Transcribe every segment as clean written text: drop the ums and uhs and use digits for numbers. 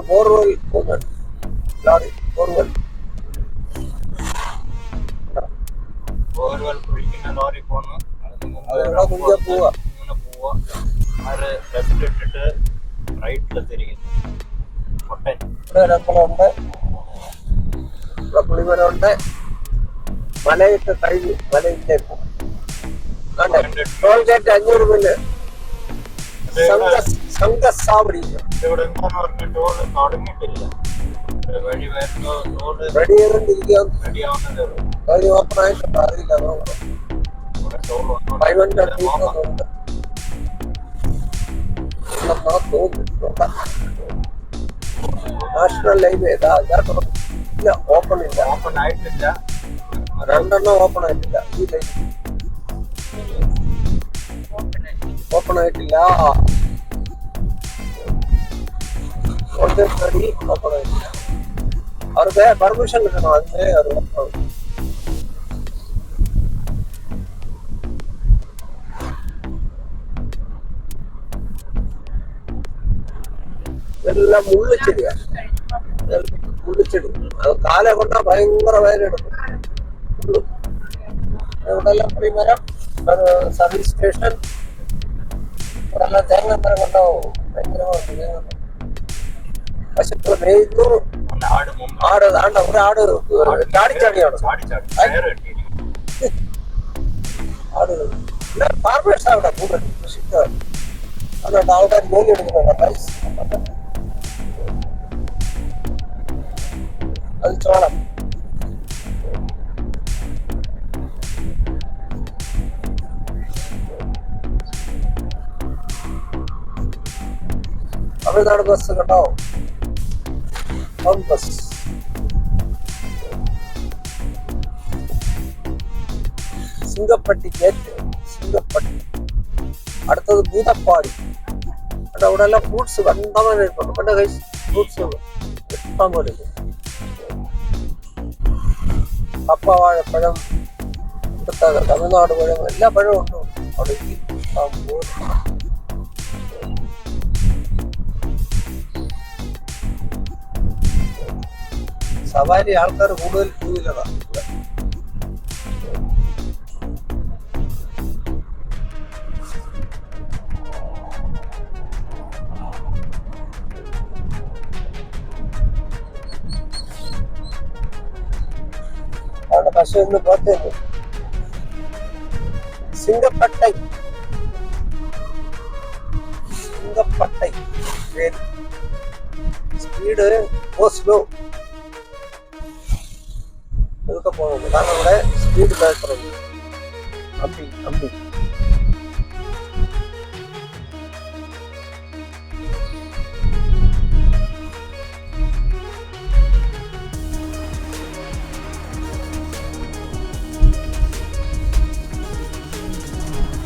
Borewell പോകുന്നുണ്ട്. Lorry borewell കുഴിക്കുന്ന lorry പോന്നു. അതിനുള്ള കുഴിക്കാൻ പോവാ. ഇങ്ങനെ പോവാ. ആര് ലെഫ്റ്റ് ഇട്ടിട്ട് റൈറ്റിൽ തിരിക്കുന്നു. കൊട്ടൻ ഇവിടെ രണ്ടെണ്ണമുണ്ട്. ഇവിടെ പുളിമരമുണ്ട്. മലയിട്ട് കഴിഞ്ഞു. മലയിട്ടേ പോകും. ടോൾ ഗേറ്റ് 500 മില്ല് സംഘസാവടി. ഇവിടെ എന്താന്ന് പറഞ്ഞ ടോൾ തുടങ്ങിയിട്ടില്ല. വഴി വരുന്ന ടോള് റെഡി ചെയ്തോണ്ടിരിക്കുക. റെഡിയാവുന്നതേ ഉള്ളൂ. വഴി ഓപ്പൺ ആയിട്ടുണ്ട്. അറിയില്ല, നോക്കണം. ഇവിടെ ടോൾ പൈമന്റെ ട്രീറ്റ്മെന്റ് നാഷണൽ ഹൈവേ ഇല്ല, ഓപ്പൺ ഇല്ല. ഓപ്പൺ ആയിട്ടില്ല. രണ്ടെണ്ണം ഓപ്പൺ ആയിട്ടില്ല. ഈ ലൈൻ ഓപ്പൺ ആയിട്ടില്ല. ഓൾറെഡി ഓപ്പൺ ആയിട്ടില്ല. അവർക്ക് പെർമിഷൻ കിട്ടണം. അതിന് അത് ഓപ്പൺ. ഇതെല്ലാം മുള്ളിച്ചെടിയാ. മുള്ളിച്ചെടി അത് കാലെ കൊണ്ടാ ഭയങ്കര വേദനെടുക്കും. ഇവിടെല്ലാം പുളിമരം, സർവീസ് സ്റ്റേഷൻ, ഇവിടെല്ലാം തേങ്ങ മരം കൊണ്ടാവും. ഭയങ്കരമായിട്ട് പശുക്കൾ മേയ്ക്കുന്നു. ആട് ആണ്ട ഒരാട് ചാടിച്ചാടിയാണ്. ആട് ഫാർമേഴ്സ് അവിടെ കൂടുതൽ കൃഷിക്കാർ. അതുകൊണ്ട് ആൾക്കാർ ജോലി എടുക്കുന്നുണ്ട്. അത് ചോളം. തമിഴ്നാട് ബസ് കേട്ടോ. Bus Singappatti gate. സിംഗപ്പട്ടി. അടുത്തത് ഭൂതപ്പാടി. അവിടെ എല്ലാം ഫ്രൂട്ട്സ് കണ്ടമാനം ഇരിപ്പുണ്ട്. പണ്ട് കൈസ് ഫ്രൂട്ട്സ് ഇഷ്ടം പോലെ ഉണ്ട്. കപ്പ, വാഴപ്പഴം, തമിഴ്നാട് പഴം, എല്ലാ പഴവും ഉണ്ട് അവിടെ. സവാരി ആൾക്കാർ കൂടുതൽ ടൂ വീലറാ. അവിടെ പശു ഇന്ന് പുറത്തേക്ക്. സിംഗപ്പട്ടൈ. സിംഗപ്പട്ടൈ പേര്. സ്പീഡ് സ്ലോ ഇതൊക്കെ പോകുന്നു. കാരണം ഇവിടെ സ്പീഡ് ബ്രേക്കറുണ്ട്. അമ്പി അമ്പി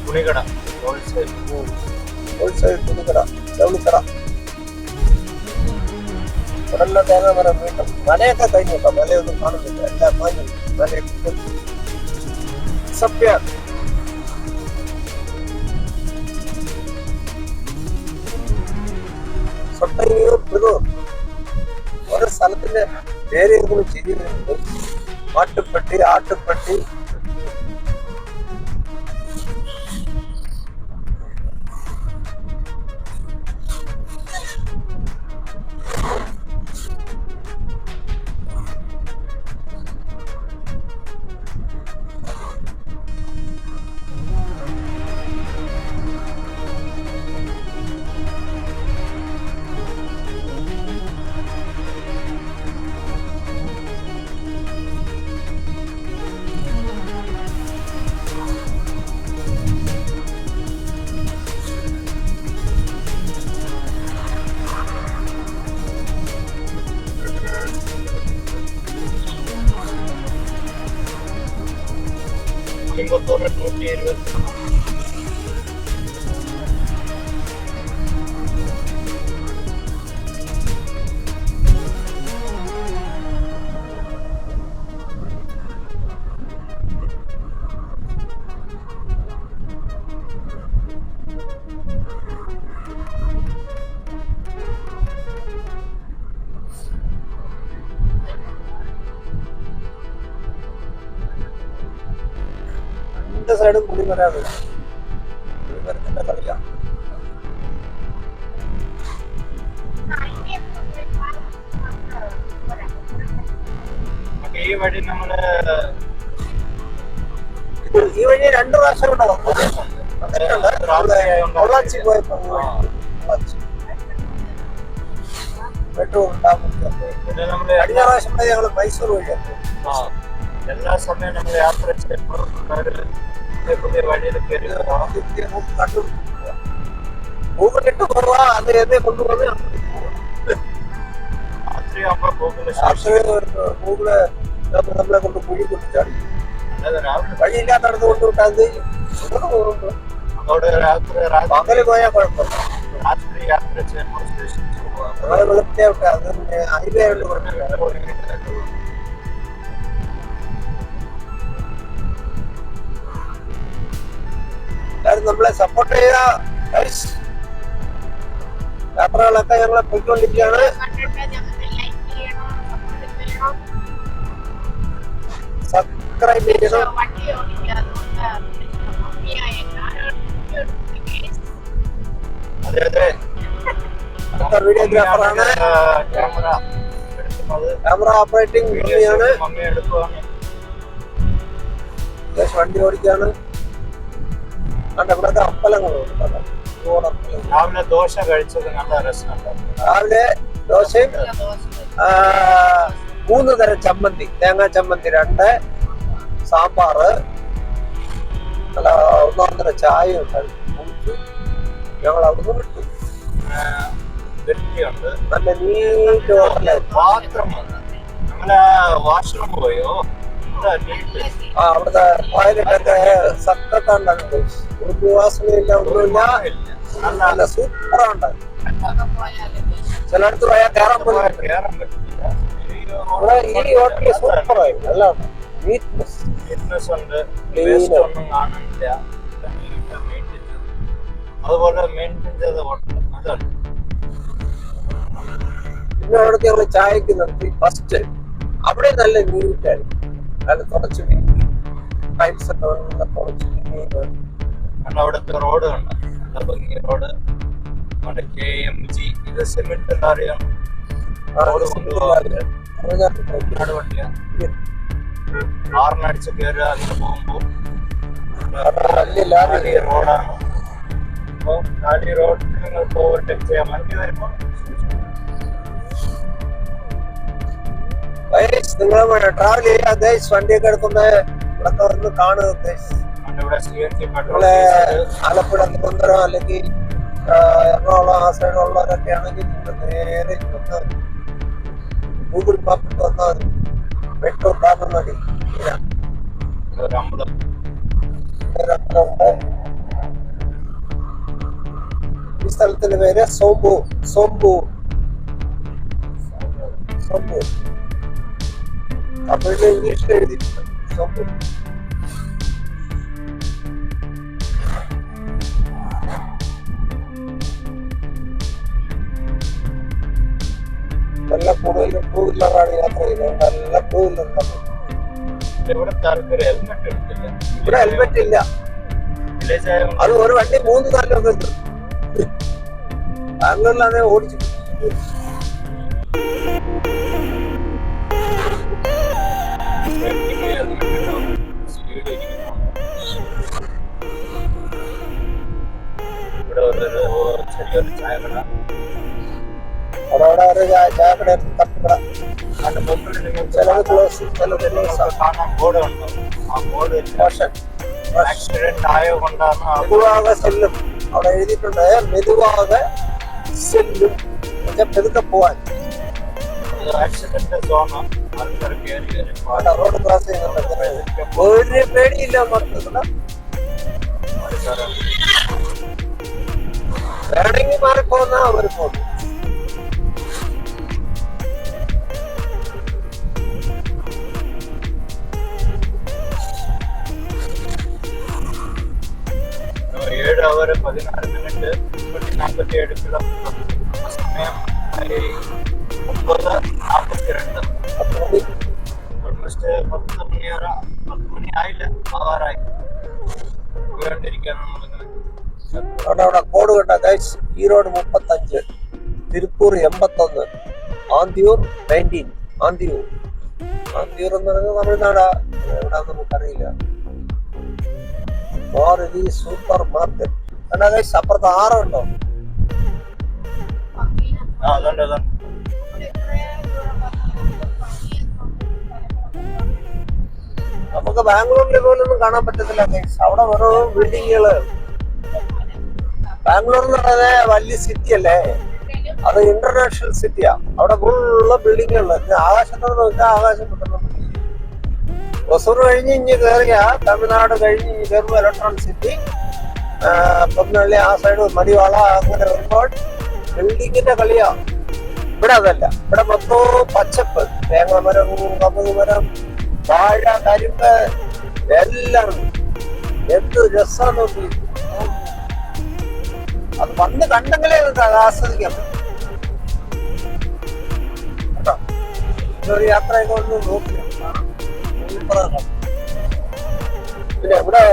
തുണിക്കട, ഹോൾസെയിൽ തുണിക്കട, ജൗളിക്കട. ഇവിടെല്ലാം തേങ്ങ മരം വീണ്ടും. മലയൊക്കെ കഴിഞ്ഞു കേട്ടോ. മലയൊന്നും കാണുന്നില്ല. എല്ലാം മാഞ്ഞു. മലയൊക്കെ സഭ്യ. ഓരോ സ്ഥലത്തിന്റെ പേര് ചെയ്യുന്നുണ്ട്. മാട്ടുപ്പെട്ടി, ആട്ടുപ്പെട്ടി. Motor 120. രണ്ട് സൈഡും പുളിമരാണ്. പുളിമരത്തിന്റെ കളിയാണ്. ഈ വഴി നമ്മള് ഈ വഴി 2 പ്രാവശ്യം ഉണ്ടാവും. പൊള്ളാച്ചി പോയപ്പോ പെട്രോൾ ഉണ്ടാകും. പിന്നെ നമ്മള് കഴിഞ്ഞ പ്രാവശ്യം ഞങ്ങള് മൈസൂർ വഴിയാണ്. എല്ലാ സമയം നമ്മൾ യാത്ര ചെയ്യുമ്പോൾ പുതിയ വഴിയിൽ കയറി ഗൂഗിളിട്ട് പോവാ, അത് എന്നെ കൊണ്ടുപോകുന്ന രാത്രിയാകുമ്പോ ഗൂഗിള് നമ്മളെ കൊണ്ട് കുഴി കൊണ്ടിച്ചാടി രാവിലെ വഴിയില്ലാത്തടത്ത് കൊണ്ടുവിട്ടാൽ പോകുമ്പോ അതോടെ പകല് പോയാൽ കുഴപ്പമില്ല. രാത്രി യാത്ര ചെയ്യുമ്പോൾ സ്റ്റേഷനിൽ പോകാം. ഞങ്ങള് വെളുപ്പിനെ വിട്ട അത് ഹൈവേ ആയിട്ട് കുഴപ്പമില്ല. എല്ലാവരും നമ്മളെ സപ്പോർട്ട് ചെയ്ത യാത്രകളൊക്കെ ഞങ്ങളെ പോയിക്കൊണ്ടിരിക്കുകയാണ്. സബ്സ്ക്രൈബ് ചെയ്യണം. അതെ അതെ, അടുത്ത വീഡിയോഗ്രാഫറാണ്, ക്യാമറ ഓപ്പറേറ്റിംഗ് മമ്മിയാണ്. മമ്മി എടുക്കുവാണ്. വണ്ടി ഓടിക്കാണ്. കണ്ട ഇവിടത്തെ അമ്പലങ്ങളുണ്ട്. രാവിലെ ദോശ കഴിച്ചത് നല്ല രസമുണ്ടായിരുന്നു. രാവിലെ ദോശയും 3 തരം ചമ്മന്തി, തേങ്ങാ ചമ്മന്തി 2, സാമ്പാറ്, നല്ല 1 ചായ ഉണ്ടായിരുന്നു. ഞങ്ങൾ അവിടുന്ന് വിട്ടു. വൃത്തിയുണ്ട്, നല്ല നീറ്റ് ഹോട്ടലായിരുന്നു. പാത്രം നമ്മളെ വാഷ്റൂം പോയോ അവിടുത്തെ ടോയ്ലറ്റൊക്കെ സക്കത്താണ്ടായിരുന്നു. ഒരു വാസനയില്ല, ഒന്നുമില്ല. നല്ല സൂപ്പറാണ്. ചിലടത്ത് പോയാൽ കയറാൻ പോലും ഈ ഹോട്ടലിൽ സൂപ്പറായി. നല്ല നീറ്റ്നെസ് ഉണ്ട്, വേസ്റ്റ് ഒന്നും കാണുന്നില്ല. അതുപോലെ മെയിൻറ്റെയിൻ ചെയ്ത ഹോട്ടൽ അതാണ്. പിന്നെ അവിടുത്തെ ഞങ്ങൾ ചായക്ക് നിർത്തി. ഫസ്റ്റ് അവിടെ നല്ല നീറ്റായിരുന്നു. നല്ല തുടച്ച് ടൈൽസ് ഒക്കെ തുടച്ച് അവിടുത്തെ റോഡ് കണ്ട നല്ല ഭംഗി റോഡ്. നമ്മുടെ KMG ഇത് സിമെന്റ് അറിയാം. റോഡ് കൊണ്ടുപോകാൻ വണ്ടിയാണ്. ആറിനടിച്ച് കയറുക അങ്ങനെ പോകുമ്പോൾ റോഡാണ്. അപ്പോൾ കാലി റോഡ് നിങ്ങൾക്ക് ഓവർടേക്ക് ചെയ്യാൻ വണ്ടി വരുമ്പോൾ നിങ്ങൾ ട്രാവൽ ചെയ്യാ വണ്ടിയൊക്കെ എടുക്കുന്ന ഇവിടൊക്കെ വന്ന് കാണുക. നമ്മളെ ആലപ്പുഴ, തിരുവനന്തപുരം അല്ലെങ്കിൽ എറണാകുളം ആ സൈഡിലുള്ളവരൊക്കെ ആണെങ്കിൽ നിങ്ങൾ നേരെ ഗൂഗിൾ മാപ്പിൽ വന്നാൽ മെട്രോ കാണാൻ മതി. ഈ സ്ഥലത്തിന്റെ പേര് സോംബൂർ. സോംബൂർ സോംബൂർ അപ്പോൾ ഇംഗ്ലീഷിൽ എഴുതിയിട്ടുണ്ട് സോംബൂർ. നല്ല കൂടുതലും 2 വീലറാണ് യാത്ര ചെയ്യുന്നത്. നല്ല 2 വീലർ. ഇവിടെ ഹെൽമെറ്റ് ഇല്ല. അത് ഒരു വണ്ടി 3-4 ഒക്കെ ഉണ്ട്. ബാംഗ്ലൂരിലാണ് ഓടിച്ചു. അവിടെ ഒരു ചായക്കട, തട്ടുകട, ചിലത് ക്ലോസ്, ചിലത് മെതുവാകെ സെല്ലും. അവിടെ എഴുതിയിട്ടുണ്ട് മെതുവാകെ സെല്ലും. പെതുക്കെ പോവാൻ. റോഡ് ക്രോസ് ചെയ്യുന്നുണ്ട്. ഒരു പേടിയില്ല. വേണമെങ്കിൽ മാറിപ്പോന്ന അവർ പോകും. ഏഴ് അവർ 14 മിനിറ്റ് 47 കിലോമീറ്റർ. സമയം 9:42. ഓൾമോസ്റ്റ് 10 മണി ആയില്ല, ആവാറായി. കണ്ടിരിക്കാൻ നമ്മളിങ്ങനെ അവിടെ കോഡ് കണ്ട ഗൈസ്. ഈറോഡ് 35, തിരുപ്പൂർ 81, ആന്തിയൂർ 19. ആന്തിയൂർ എന്ന് പറയുന്നത് തമിഴ്നാടാ, എവിടാന്ന് നമുക്കറിയില്ല. മാരുതി സൂപ്പർ മാർക്കറ്റ് കണ്ടാ ഗൈസ്. അപ്പുറത്ത് ആറുണ്ടോ? അതുണ്ട് നമുക്ക് ബാംഗ്ലൂരിലെ പോലൊന്നും കാണാൻ പറ്റത്തില്ല ഗൈസ്. അവിടെ വെറും ബിൽഡിങ്ങുകള്. ബാംഗ്ലൂർ എന്ന് പറയുന്നത് വലിയ സിറ്റി അല്ലേ, അത് ഇന്റർനാഷണൽ സിറ്റിയാ. അവിടെ ഫുള്ള് ബിൽഡിങ്ങുകള്. ആകാശത്തോട് നോക്കിയാൽ ആകാശം കിട്ടുന്നു. ഒസൂർ കഴിഞ്ഞ് ഇഞ്ഞ് കയറിയ തമിഴ്നാട് കഴിഞ്ഞ് ഇഞ്ഞ് കയറുമ്പോൾ ഇലക്ട്രോണിക് സിറ്റി, പൊന്നള്ളി ആ സൈഡ് മടിവാള, അങ്ങനെ വരുമ്പോൾ ബിൽഡിങ്ങിന്റെ കളിയാ. ഇവിടെ അതല്ല. ഇവിടെ മൊത്തവും പച്ചപ്പ്, തേങ്ങാമരം, കമുക് മരം, വാഴ, കരിമ്പ് എല്ലാം. എന്ത് രസാന്ന് നോക്കി. അത് വന്ന് കണ്ടെങ്കിലേ ആസ്വദിക്കാൻ പറ്റും കേട്ടോ. ഒരു യാത്രയൊക്കെ ഒന്ന് നോക്കില്ല. പിന്നെ ഇവിടെ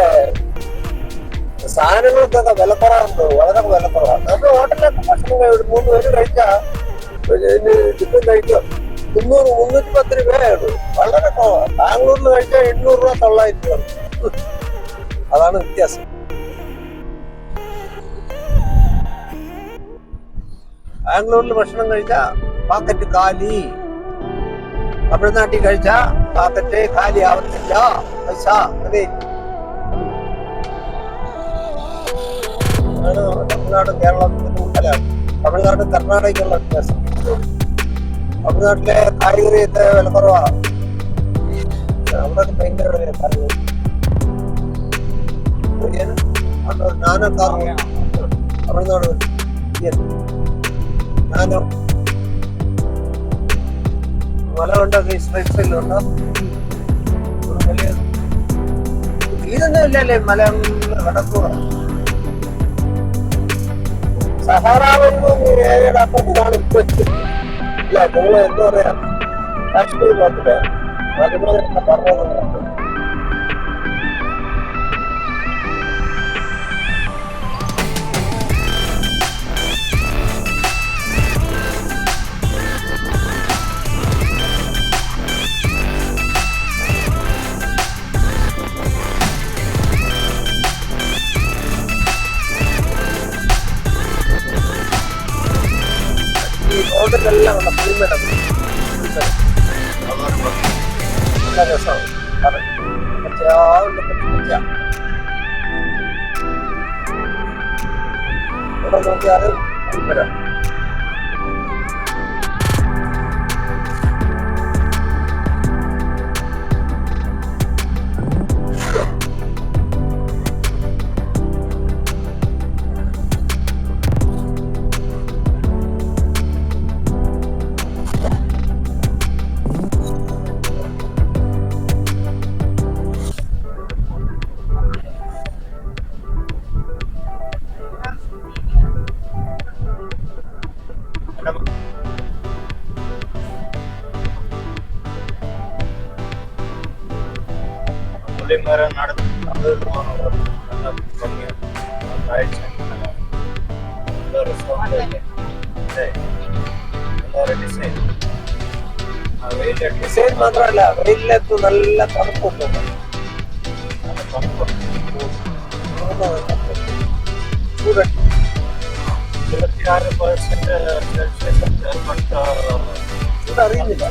സാധനങ്ങൾക്കൊക്കെ വിലക്കുറവുണ്ട്, വളരെ വിലക്കുറവാണ്. നമ്മുടെ ഹോട്ടലിലൊക്കെ ഭക്ഷണം 3 പേര് കഴിച്ചാൽ ചിക്കൻ കഴിക്കുക 300-310 രൂപയാണ്. വളരെ കുറവാണ്. ബാംഗ്ലൂരിൽ കഴിച്ചാൽ 800 രൂപ 900 രൂപ. അതാണ് വ്യത്യാസം. ബാംഗ്ലൂരിൽ ഭക്ഷണം കഴിച്ചാൽ പാക്കറ്റ് കാലി, തമിഴ്നാട്ടിൽ കഴിച്ചാൽ പാക്കറ്റ് കാലി ആവത്തില്ല. പൈസ അതെ. തമിഴ്നാട് കേരളം അല്ല, തമിഴ്നാട് കർണാടകയ്ക്കുള്ള വ്യത്യാസം. തമിഴ്നാട്ടിലെ കായ്കറിയൊക്കെ വില കുറവാണ്. അവിടെ ഭയങ്കര വിലയാണ് കായ്കറി. നാനോ തമിഴ്നാട് ഞാനോ മല ഉണ്ടോ? ഉണ്ടോ? ഇതൊന്നും ഇല്ലല്ലേ, മല കിടക്കുക. സഹാറാവൊന്നും അപ്പുറത്ത് കാണും. ഇല്ല, നിങ്ങൾ എന്താ പറയാ, കാശ്മീർ പോകത്തില്ല. അതുപോലെ പറഞ്ഞു. റോഡിലെല്ലാം ഉള്ള പുളിമേടം നല്ല രസമാണ്. ഇവിടെ നോക്കിയാൽ പുളിമരം. പുള്ളിമരം നടന്നത് നല്ല ഭംഗിയാണ്. കാഴ്ച നല്ല റിസോർട്ട്, ഡിസൈൻ മാത്രമല്ല, വെയിലത്ത് നല്ല തണുപ്പുണ്ട്. ചൂട് 26% ചൂട് അറിയുന്നില്ല.